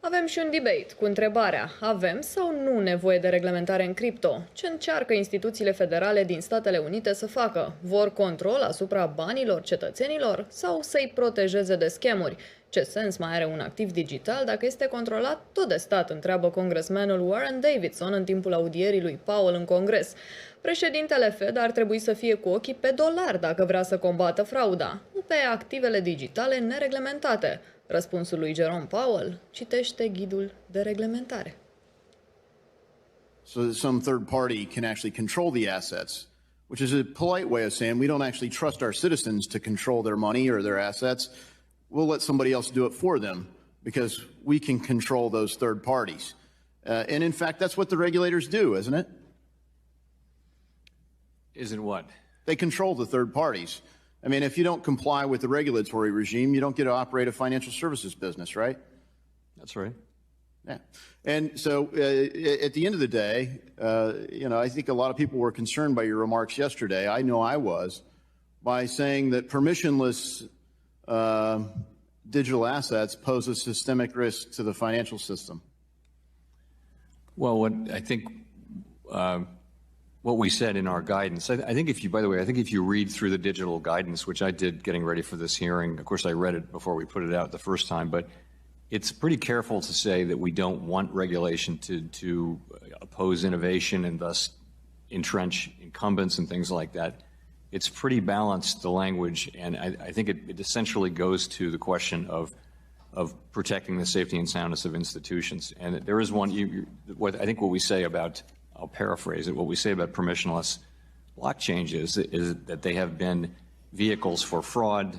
Avem și un debate cu întrebarea: avem sau nu nevoie de reglementare în cripto? Ce încearcă instituțiile federale din Statele Unite să facă? Vor control asupra banilor cetățenilor sau să-i protejeze de schemuri? Ce sens mai are un activ digital dacă este controlat tot de stat, întreabă Congressman-ul Davidson în timpul audierii lui Powell în Congres. Președintele Fed ar trebui să fie cu ochii pe dolar dacă vrea să combată frauda, nu pe activele digitale nereglementate. Răspunsul lui Powell citește ghidul de reglementare. So that some third party can actually control the assets, which is a polite way of saying we don't actually trust our citizens to control their money or their assets. We'll let somebody else do it for them because we can control those third parties. And in fact, that's what the regulators do, isn't it? Isn't what? They control the third parties. I mean, if you don't comply with the regulatory regime, you don't get to operate a financial services business, right? That's right. Yeah. And so at the end of the day, I think a lot of people were concerned by your remarks yesterday. I know I was, by saying that permissionless digital assets pose a systemic risk to the financial system. Well, what we said in our guidance, I think if you read through the digital guidance, which I did getting ready for this hearing, of course I read it before we put it out the first time, but it's pretty careful to say that we don't want regulation to oppose innovation and thus entrench incumbents and things like that. It's pretty balanced, the language, and I think it essentially goes to the question of protecting the safety and soundness of institutions. And there is one, I think what we say about, I'll paraphrase it, what we say about permissionless blockchains is that they have been vehicles for fraud